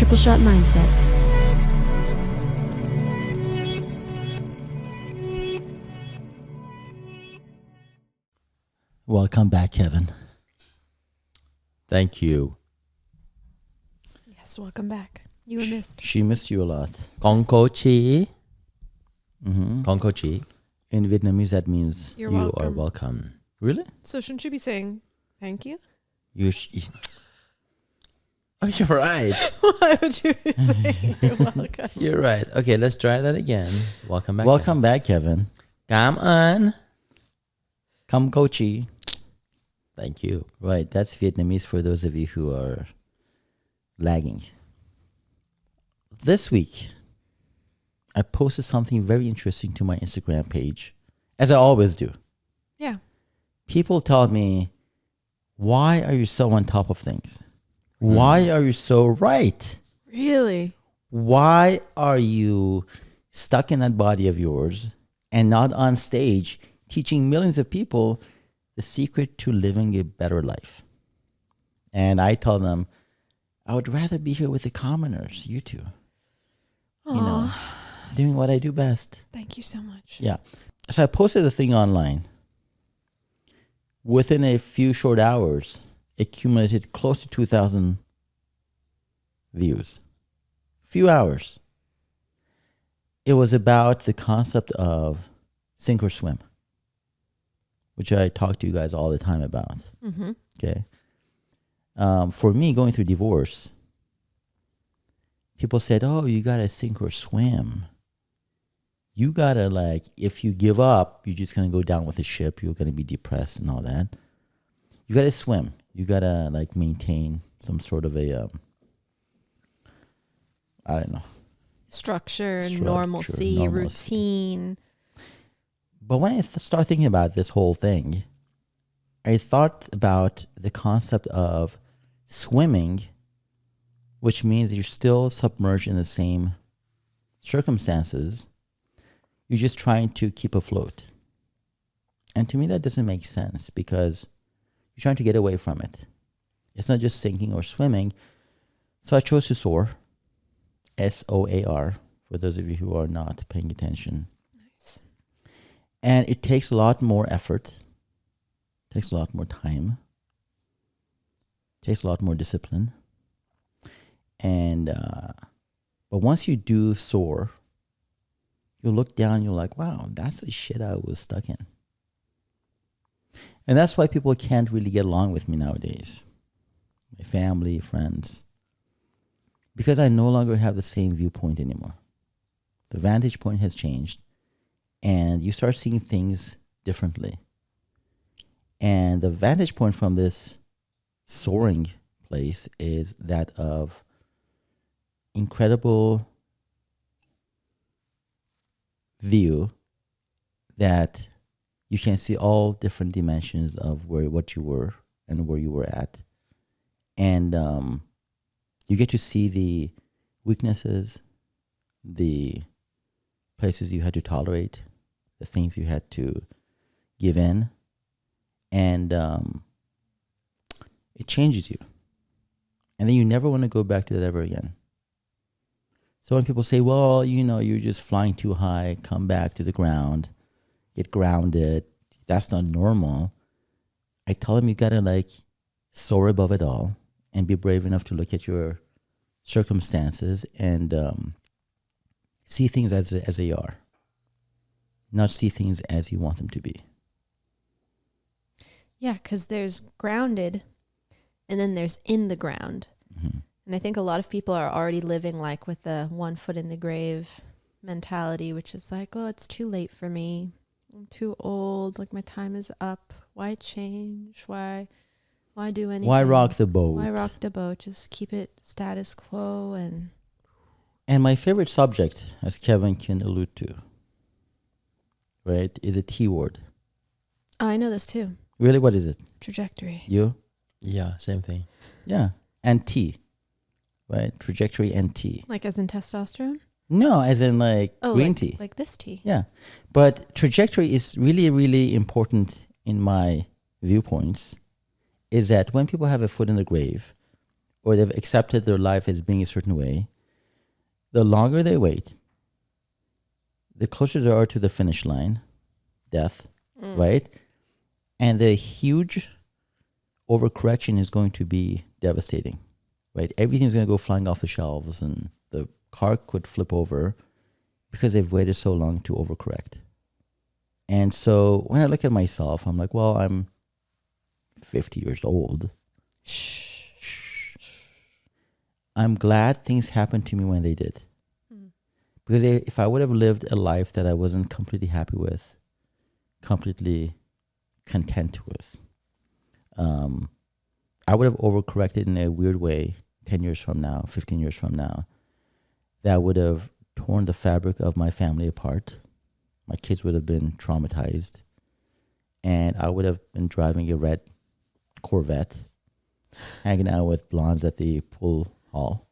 Triple Shot Mindset. Welcome back, Kevin. Thank you. Yes, welcome back. You were missed. She missed you a lot. Con ko chi. Mm-hmm. Con ko chi. In Vietnamese, that means You're You welcome. are welcome. really. So shouldn't you be saying thank you? You. Oh, you're right. Why would you be saying you're welcome? You're right. Okay, let's try that again. Welcome back. Welcome back, Kevin. Cảm ơn. Come Kochi. Thank you. Right, that's Vietnamese for those of you who are lagging. This week, I posted something very interesting to my Instagram page, as I always do. Yeah. People tell me, why are you so on top of things? Why are you so right? Really? Why are you stuck in that body of yours and not on stage teaching millions of people the secret to living a better life? And I tell them, I would rather be here with the commoners, you two. You know, doing what I do best. Thank you so much. Yeah. So I posted the thing online. Within a few short hours, it accumulated close to 2,000 views. Few hours. It was about the concept of sink or swim, which I talk to you guys all the time about. Mm-hmm. Okay. For me, going through divorce, people said, oh, you got to sink or swim. You got to, like, if you give up, you're just going to go down with the ship. You're going to be depressed and all that. You got to swim. You got to, like, maintain some sort of a, I don't know. Structure, normalcy, routine. But when I start thinking about this whole thing, I thought about the concept of swimming, which means you're still submerged in the same circumstances. You're just trying to keep afloat. And to me, that doesn't make sense because you're trying to get away from it. It's not just sinking or swimming. So I chose to soar. SOAR, for those of you who are not paying attention. Nice. And it takes a lot more effort, takes a lot more time, takes a lot more discipline. And but once you do soar, you look down, you're like, wow, that's the shit I was stuck in. And that's why people can't really get along with me nowadays. My family, friends. Because I no longer have the same viewpoint anymore. The vantage point has changed. And you start seeing things differently. And the vantage point from this soaring place is that of incredible view that you can see all different dimensions of what you were and where you were at. And you get to see the weaknesses, the places you had to tolerate, the things you had to give in, and it changes you. And then you never want to go back to that ever again. So when people say, well, you know, you're just flying too high, come back to the ground, get grounded, that's not normal, I tell them you got to, like, soar above it all and be brave enough to look at your circumstances and see things as they are, not see things as you want them to be. Yeah, because there's grounded and then there's in the ground. Mm-hmm. And I think a lot of people are already living like with a 1 foot in the grave mentality, which is like, oh, it's too late for me. I'm too old. Like, my time is up. Why change? Why do anything? Why rock the boat? Why rock the boat? Just keep it status quo. And my favorite subject, as Kevin can allude to, right, is a T word. Oh, I know this too. Really, what is it? Trajectory. You? Yeah, same thing. Yeah. And T, right? Trajectory and T. Like as in testosterone? No, as in like green tea. Like this tea. Yeah. But trajectory is really, really important in my viewpoints, is that when people have a foot in the grave or they've accepted their life as being a certain way, the longer they wait, the closer they are to the finish line, death, right? And the huge overcorrection is going to be devastating, right? Everything's going to go flying off the shelves and the car could flip over because they've waited so long to overcorrect. And so when I look at myself, I'm like, well, I'm 50 years old. I'm glad things happened to me when they did. Because if I would have lived a life that I wasn't completely happy with, completely content with, I would have overcorrected in a weird way 10 years from now, 15 years from now. That would have torn the fabric of my family apart. My kids would have been traumatized. And I would have been driving a red Corvette, hanging out with blondes at the pool hall.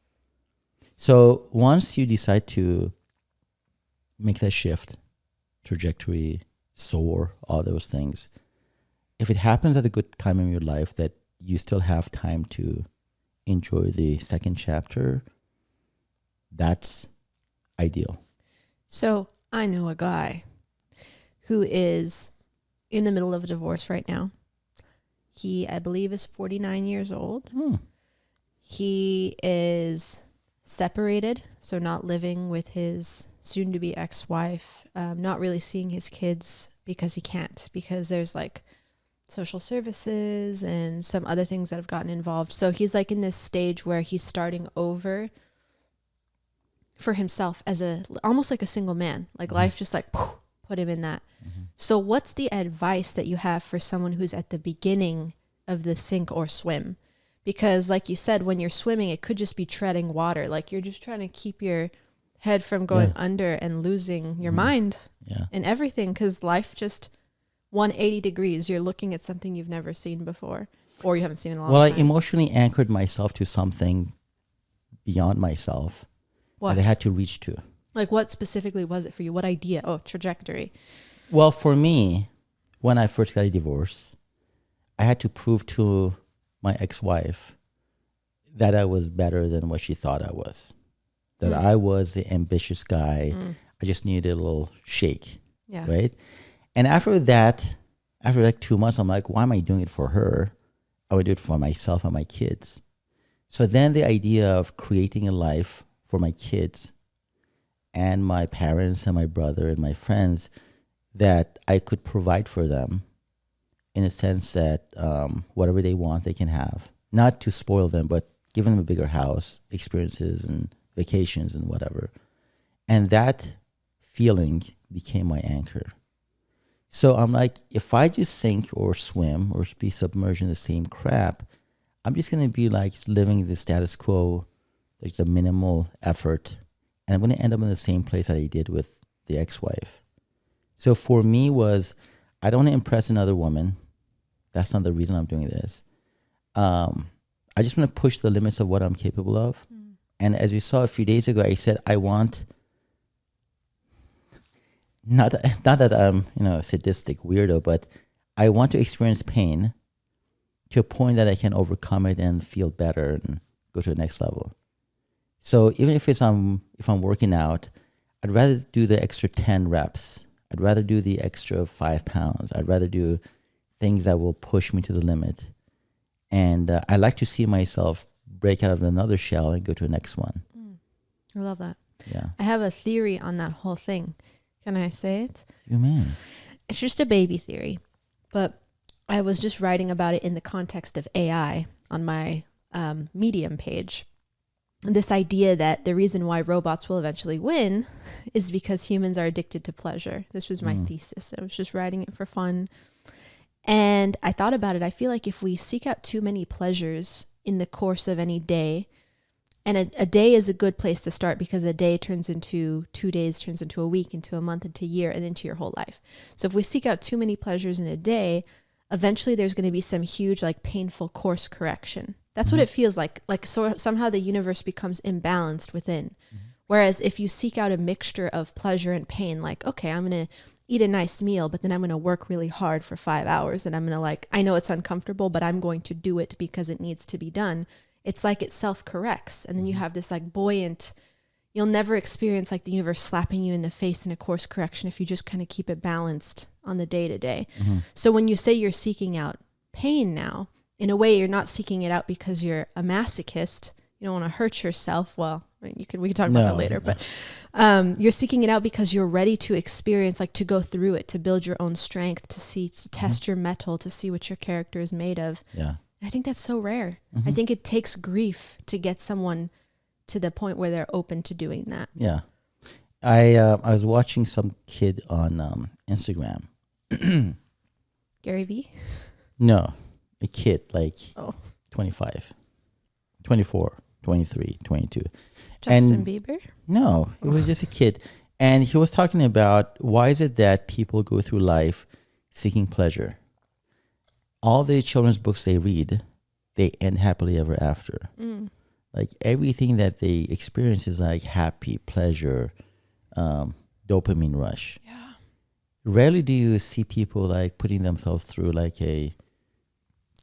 So once you decide to make that shift, trajectory, soar, all those things, if it happens at a good time in your life that you still have time to enjoy the second chapter, that's ideal. So I know a guy who is in the middle of a divorce right now. He, I believe, is 49 years old. He is separated, so not living with his soon-to-be ex-wife, not really seeing his kids because he can't, because there's like social services and some other things that have gotten involved. So he's like in this stage where he's starting over for himself as almost like a single man. Like life just like put him in that. So what's the advice that you have for someone who's at the beginning of the sink or swim? Because like you said, when you're swimming, it could just be treading water. Like you're just trying to keep your head from going under and losing your mind and everything. Because life just 180 degrees, you're looking at something you've never seen before or you haven't seen in a long time. Well, I emotionally anchored myself to something beyond myself that I had to reach to. Like what specifically was it for you? What idea? Oh, trajectory. Well, for me, when I first got a divorce, I had to prove to my ex-wife that I was better than what she thought I was. That I was the ambitious guy. I just needed a little shake, right? And after that, after like 2 months, I'm like, why am I doing it for her? I would do it for myself and my kids. So then the idea of creating a life for my kids and my parents and my brother and my friends that I could provide for them in a sense that whatever they want, they can have. Not to spoil them, but give them a bigger house, experiences and vacations and whatever. And that feeling became my anchor. So I'm like, if I just sink or swim or be submerged in the same crap, I'm just going to be like living the status quo, like the minimal effort. And I'm going to end up in the same place that I did with the ex-wife. So for me was, I don't want to impress another woman. That's not the reason I'm doing this. I just want to push the limits of what I'm capable of. And as you saw a few days ago, I said, I want, not that I'm, a sadistic weirdo, but I want to experience pain to a point that I can overcome it and feel better and go to the next level. So even if I'm working out, I'd rather do the extra 10 reps. I'd rather do the extra 5 pounds. I'd rather do things that will push me to the limit. And I like to see myself break out of another shell and go to the next one. I love that. Yeah. I have a theory on that whole thing. Can I say it? You man. It's just a baby theory, but I was just writing about it in the context of AI on my Medium page. This idea that the reason why robots will eventually win is because humans are addicted to pleasure. This was my thesis. I was just writing it for fun. And I thought about it. I feel like if we seek out too many pleasures in the course of any day, and a day is a good place to start because a day turns into 2 days, turns into a week, into a month, into a year, and into your whole life. So if we seek out too many pleasures in a day, eventually there's going to be some huge, like, painful course correction. That's what it feels like. Like, so somehow the universe becomes imbalanced within. Whereas if you seek out a mixture of pleasure and pain, like, okay, I'm going to eat a nice meal, but then I'm going to work really hard for 5 hours, and I'm going to, like, I know it's uncomfortable, but I'm going to do it because it needs to be done. it's like it self-corrects. And then you have this like buoyant, you'll never experience like the universe slapping you in the face in a course correction if you just kind of keep it balanced on the day to day. So when you say you're seeking out pain now, in a way, you're not seeking it out because you're a masochist. You don't want to hurt yourself. Well, I mean, we can talk about that later, but you're seeking it out because you're ready to experience, like to go through it, to build your own strength, to test your mettle, to see what your character is made of. Yeah. I think that's so rare. I think it takes grief to get someone to the point where they're open to doing that. Yeah. I was watching some kid on Instagram. Gary Vee? No, a kid like Oh. 25, 24, 23, 22. Justin Bieber? No, it was just a kid. And he was talking about why is it that people go through life seeking pleasure? All the children's books they read, they end happily ever after. Like everything that they experience is like happy, pleasure, dopamine rush. Yeah. Rarely do you see people like putting themselves through like a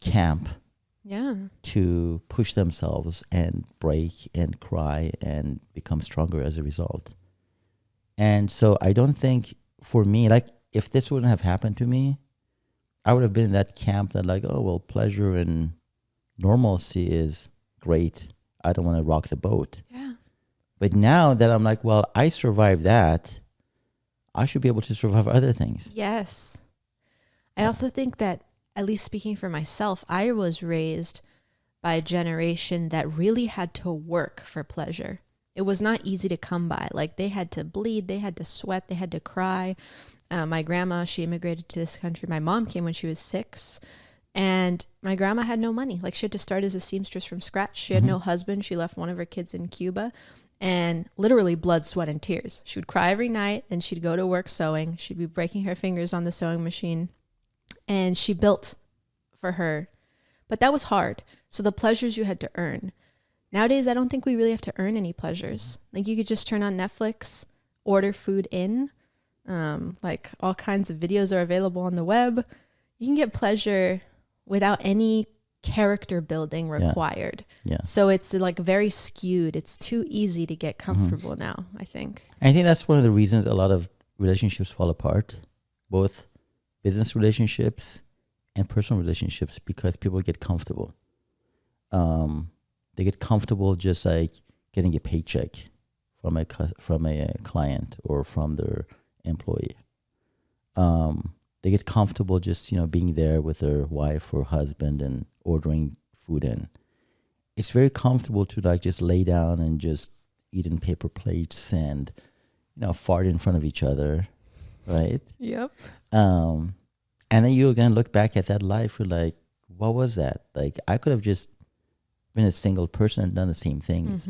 camp Yeah. to push themselves and break and cry and become stronger as a result. And so I don't think for me, like if this wouldn't have happened to me, I would have been in that camp that like, oh, well, pleasure and normalcy is great. I don't want to rock the boat. Yeah. But now that I'm like, well, I survived that, I should be able to survive other things. Yes. I also think that, at least speaking for myself, I was raised by a generation that really had to work for pleasure. It was not easy to come by. Like they had to bleed, they had to sweat, they had to cry. My grandma, she immigrated to this country. My mom came when she was 6. And my grandma had no money. Like she had to start as a seamstress from scratch. She had no husband. She left one of her kids in Cuba. And literally blood, sweat, and tears. She would cry every night. Then she'd go to work sewing. She'd be breaking her fingers on the sewing machine. And she built for her. But that was hard. So the pleasures you had to earn. Nowadays, I don't think we really have to earn any pleasures. Like you could just turn on Netflix, order food in. Like all kinds of videos are available on the web. You can get pleasure without any character building required. Yeah. So it's like very skewed. It's too easy to get comfortable now, I think. I think that's one of the reasons a lot of relationships fall apart, both business relationships and personal relationships, because people get comfortable. They get comfortable just like getting a paycheck from a client or from their employee. They get comfortable just, being there with their wife or husband and ordering food in. It's very comfortable to like just lay down and just eat in paper plates and, fart in front of each other, right? Yep. And then you're going to look back at that life, you're like, what was that? Like, I could have just been a single person and done the same things.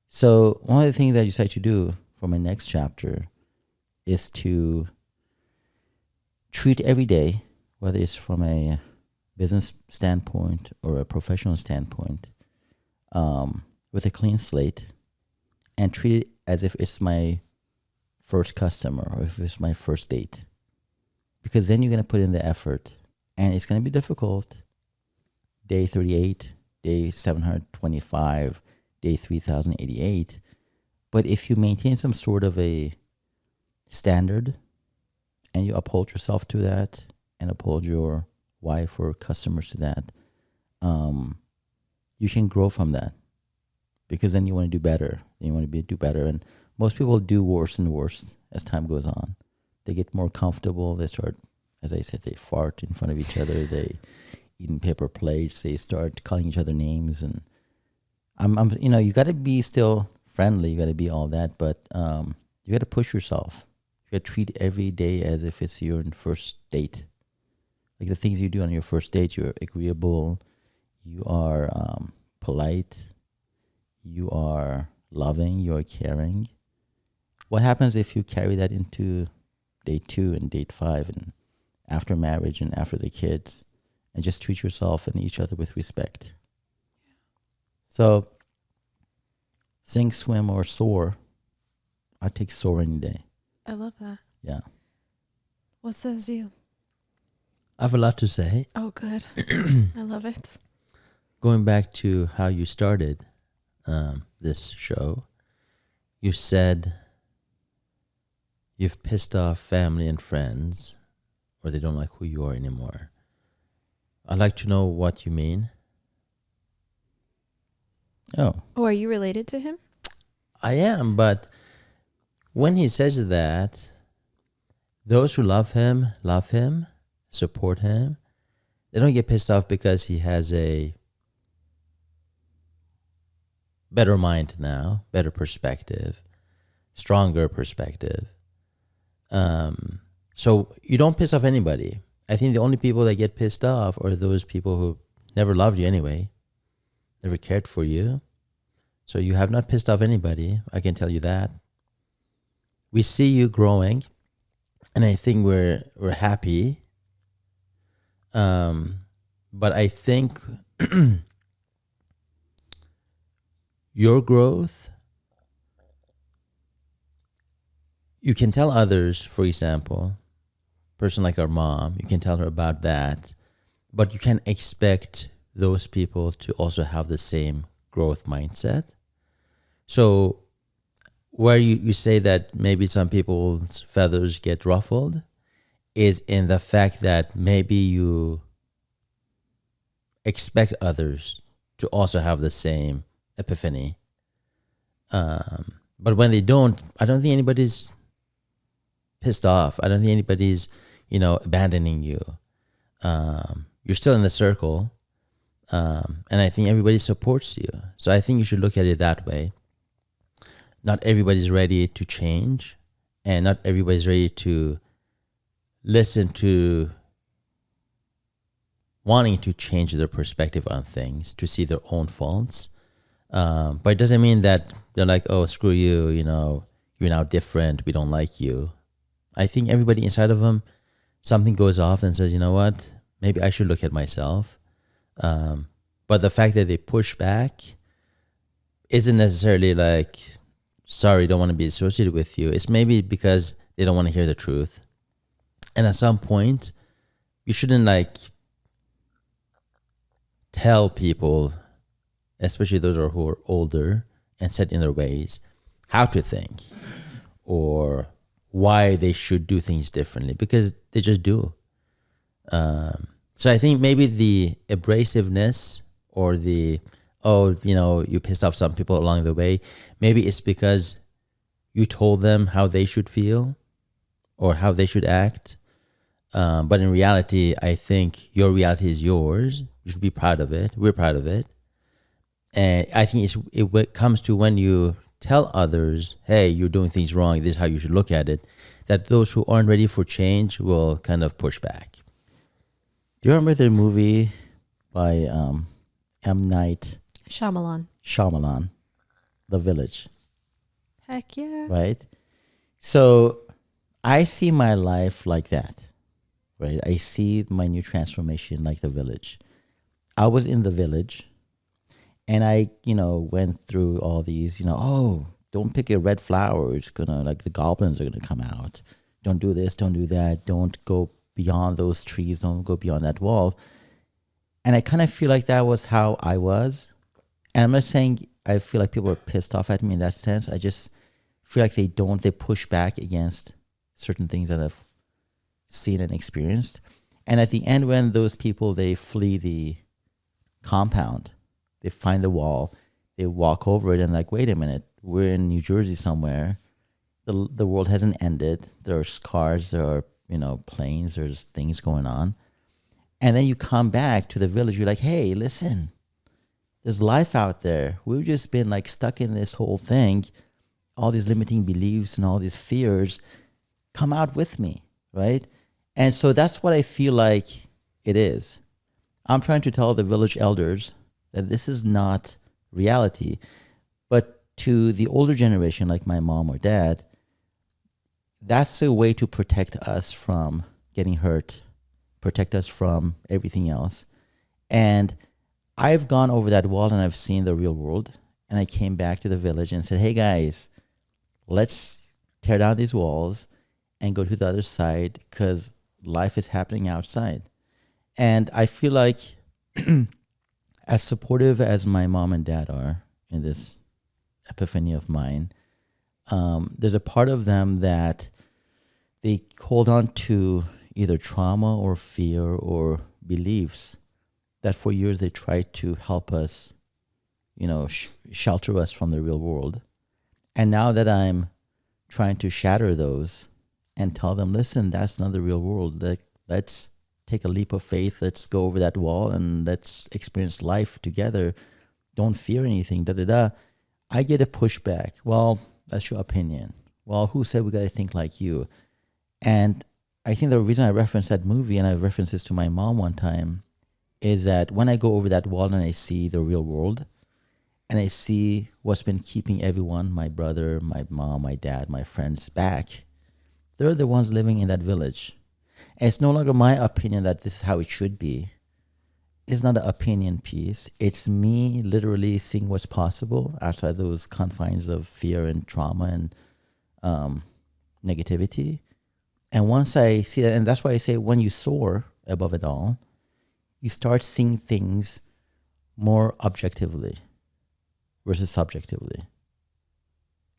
So one of the things I decided to do for my next chapter is to treat every day, whether it's from a business standpoint or a professional standpoint, with a clean slate, and treat it as if it's my first customer or if it's my first date. Because then you're going to put in the effort, and it's going to be difficult. Day 38, day 725, day 3088. But if you maintain some sort of a standard and you uphold yourself to that and uphold your wife or customers to that, you can grow from that, because then you want to do better. You want to do better. And most people do worse and worse as time goes on. They get more comfortable. They start, as I said, they fart in front of each other. They eat in paper plates. They start calling each other names. And you got to be still friendly. You got to be all that, but you got to push yourself. You got to treat every day as if it's your first date. Like the things you do on your first date, you're agreeable, you are polite, you are loving, you are caring. What happens if you carry that into date 2 and date 5 and after marriage and after the kids, and just treat yourself and each other with respect? So, sink, swim, or soar. I take soar any day. I love that. Yeah. What says you? I have a lot to say. Oh, good. I love it. Going back to how you started this show, you said you've pissed off family and friends, or they don't like who you are anymore. I'd like to know what you mean. Oh, Oh, are you related to him? I am, but when he says that, those who love him, support him. They don't get pissed off because he has a better mind now, better perspective, stronger perspective. So you don't piss off anybody. I think the only people that get pissed off are those people who never loved you anyway, never cared for you. So you have not pissed off anybody. I can tell you that. We see you growing, and I think we're happy. But I think your growth, you can tell others, for example, person like our mom, you can tell her about that, but you can't expect those people to also have the same growth mindset. So where you say that maybe some people's feathers get ruffled is in the fact that maybe you expect others to also have the same epiphany. But when they don't, I don't think anybody's pissed off. I don't think anybody's, abandoning you. You're still in the circle. And I think everybody supports you. So I think you should look at it that way. Not everybody's ready to change, and not everybody's ready to listen to wanting to change their perspective on things, to see their own faults. But it doesn't mean that they're like, oh, screw you, you're now different, we don't like you. I think everybody inside of them, something goes off and says, you know what, maybe I should look at myself. But the fact that they push back isn't necessarily like, sorry, don't want to be associated with you. It's maybe because they don't want to hear the truth. And at some point, you shouldn't tell people, especially those who are older and set in their ways, how to think or why they should do things differently, because they just do. So I think maybe the abrasiveness or the, you pissed off some people along the way, maybe it's because you told them how they should feel or how they should act. But in reality, I think your reality is yours. You should be proud of it. We're proud of it. And I think it comes to when you tell others, hey, you're doing things wrong, this is how you should look at it, that those who aren't ready for change will kind of push back. do you remember the movie by M. Night Shyamalan. The Village? Heck yeah. Right? So I see my life like that, right? I see my new transformation like The Village. I was in the village, and I, went through all these, don't pick a red flower. It's gonna, the goblins are gonna come out. Don't do this, don't do that. Don't go beyond those trees. Don't go beyond that wall. And I kind of feel like that was how I was. And I'm not saying I feel like people are pissed off at me in that sense. I just feel like they push back against certain things that I've seen and experienced. And at the end, when those people, they flee the compound, they find the wall, they walk over it and wait a minute, we're in New Jersey somewhere. The world hasn't ended. There's cars, there are, planes, there's things going on. And then you come back to the village, you're like, hey, listen, there's life out there. We've just been stuck in this whole thing, all these limiting beliefs and all these fears. Come out with me, right? And so that's what I feel like it is. I'm trying to tell the village elders that this is not reality. But to the older generation, like my mom or dad, that's a way to protect us from getting hurt, protect us from everything else. And I've gone over that wall and I've seen the real world. And I came back to the village and said, hey guys, let's tear down these walls and go to the other side, because life is happening outside. And I feel like as supportive as my mom and dad are in this epiphany of mine, there's a part of them that they hold on to either trauma or fear or beliefs that for years they tried to help us, shelter us from the real world. And now that I'm trying to shatter those and tell them, listen, that's not the real world. Let's take a leap of faith. Let's go over that wall and let's experience life together. Don't fear anything, I get a pushback. Well, that's your opinion. Well, who said we got to think like you? And I think the reason I referenced that movie, and I referenced this to my mom one time, is that when I go over that wall and I see the real world, and I see what's been keeping everyone, my brother, my mom, my dad, my friends back, they're the ones living in that village. And it's no longer my opinion that this is how it should be. It's not an opinion piece. It's me literally seeing what's possible outside those confines of fear and trauma and negativity. And once I see that, and that's why I say when you soar above it all, you start seeing things more objectively versus subjectively.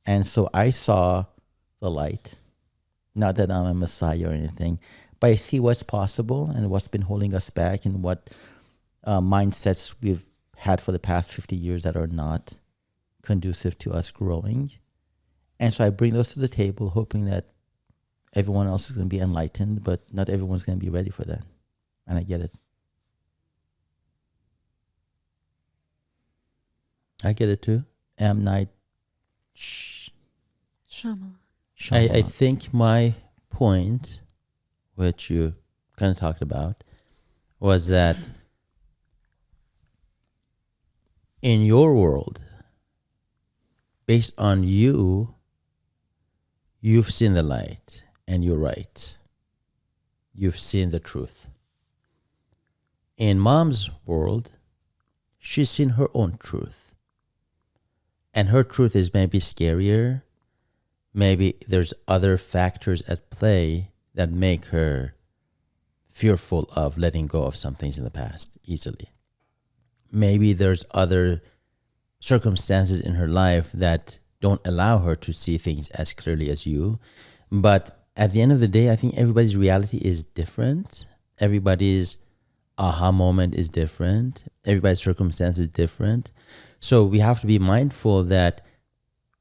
And so I saw the light. Not that I'm a messiah or anything, but I see what's possible and what's been holding us back and what mindsets we've had for the past 50 years that are not conducive to us growing. And so I bring those to the table, hoping that everyone else is going to be enlightened, but not everyone's going to be ready for that. And I get it. I get it too. M. Night Shyamalan. I think my point, which you kind of talked about, was that in your world, based on you've seen the light, and you're right. You've seen the truth. In mom's world, she's seen her own truth. And her truth is maybe scarier. Maybe there's other factors at play that make her fearful of letting go of some things in the past easily. Maybe there's other circumstances in her life that don't allow her to see things as clearly as you. But at the end of the day, I think everybody's reality is different. Everybody's aha moment is different. Everybody's circumstance is different. So we have to be mindful that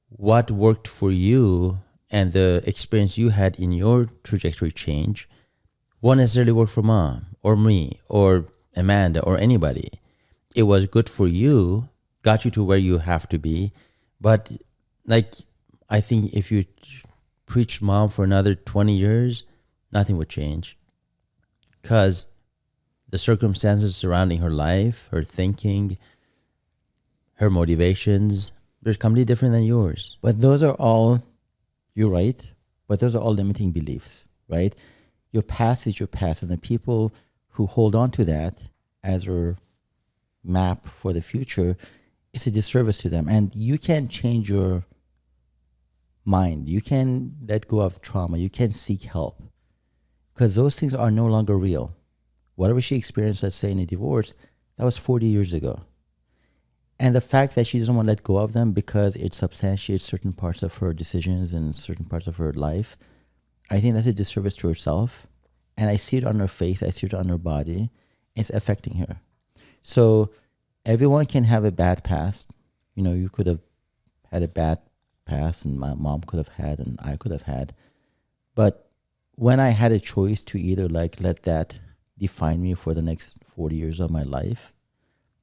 what worked for you and the experience you had in your trajectory change won't necessarily work for mom or me or Amanda or anybody. It was good for you, got you to where you have to be. But I think if you preached mom for another 20 years, nothing would change. Because the circumstances surrounding her life, her thinking, her motivations, they're completely different than yours. But those are all, you're right, but those are all limiting beliefs, right? Your past is your past, and the people who hold on to that as your map for the future, it's a disservice to them. And you can change your mind. You can let go of trauma. You can seek help because those things are no longer real. Whatever she experienced, let's say in a divorce, that was 40 years ago. And the fact that she doesn't want to let go of them because it substantiates certain parts of her decisions and certain parts of her life, I think that's a disservice to herself. And I see it on her face. I see it on her body. It's affecting her. So everyone can have a bad past. You know, you could have had a bad past and my mom could have had and I could have had. But when I had a choice to either let that define me for the next 40 years of my life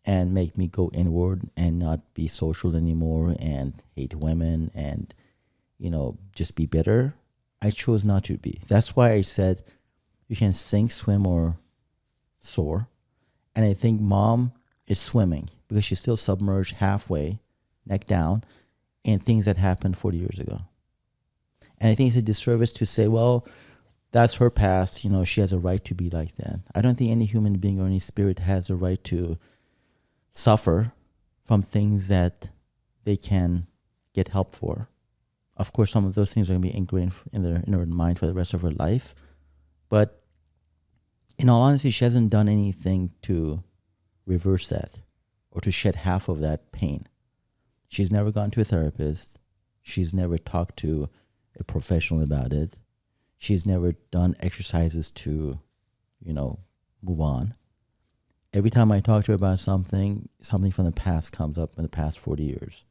and make me go inward and not be social anymore and hate women and, just be bitter, I chose not to be. That's why I said you can sink, swim, or soar. And I think mom is swimming because she's still submerged halfway, neck down, in things that happened 40 years ago. And I think it's a disservice to say, well, that's her past. She has a right to be like that. I don't think any human being or any spirit has a right to suffer from things that they can get help for. Of course, some of those things are going to be ingrained in her mind for the rest of her life. But in all honesty, she hasn't done anything to reverse that. or to shed half of that pain. She's never gone to a therapist. She's never talked to a professional about it. She's never done exercises to, move on. Every time I talk to her about something from the past comes up in the past 40 years.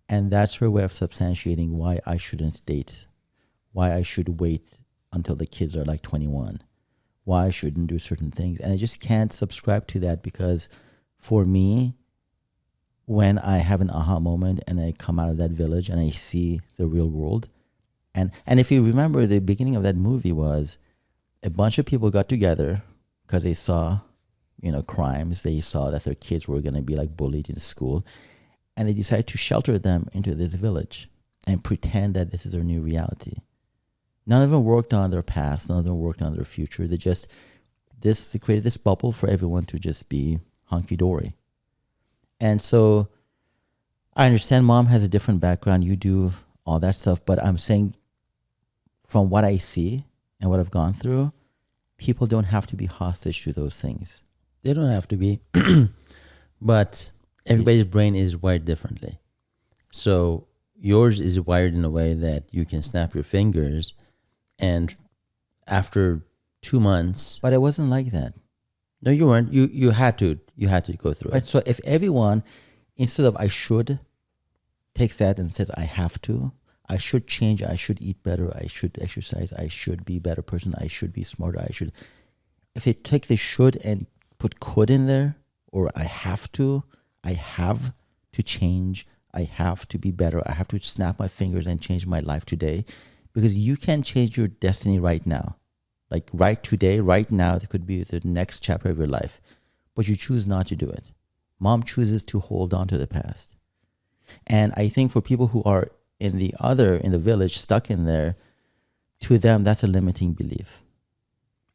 And that's her way of substantiating why I shouldn't date, why I should wait until the kids are like 21, why I shouldn't do certain things. And I just can't subscribe to that, because for me, when I have an aha moment and I come out of that village and I see the real world, and if you remember, the beginning of that movie was a bunch of people got together because they saw, crimes. They saw that their kids were going to be like bullied in school, and they decided to shelter them into this village and pretend that this is their new reality. None of them worked on their past. None of them worked on their future. They created this bubble for everyone to just be hunky-dory. And so I understand mom has a different background. You do all that stuff. But I'm saying from what I see and what I've gone through, people don't have to be hostage to those things. They don't have to be. But everybody's brain is wired differently. So yours is wired in a way that you can snap your fingers, and after 2 months... But it wasn't like that. No, you weren't. You had to go through right? it. So if everyone, instead of I should, takes that and says I have to, I should change, I should eat better, I should exercise, I should be a better person, I should be smarter, if they take the should and put could in there, or I have to change, I have to be better, I have to snap my fingers and change my life today, because you can change your destiny right now. Like right today, right now, it could be the next chapter of your life, but you choose not to do it. Mom chooses to hold on to the past. And I think for people who are in the village, stuck in there, to them, that's a limiting belief.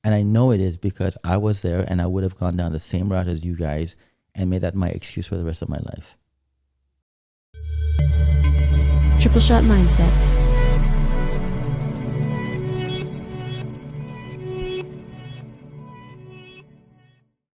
And I know it is, because I was there and I would have gone down the same route as you guys and made that my excuse for the rest of my life. Triple Shot Mindset.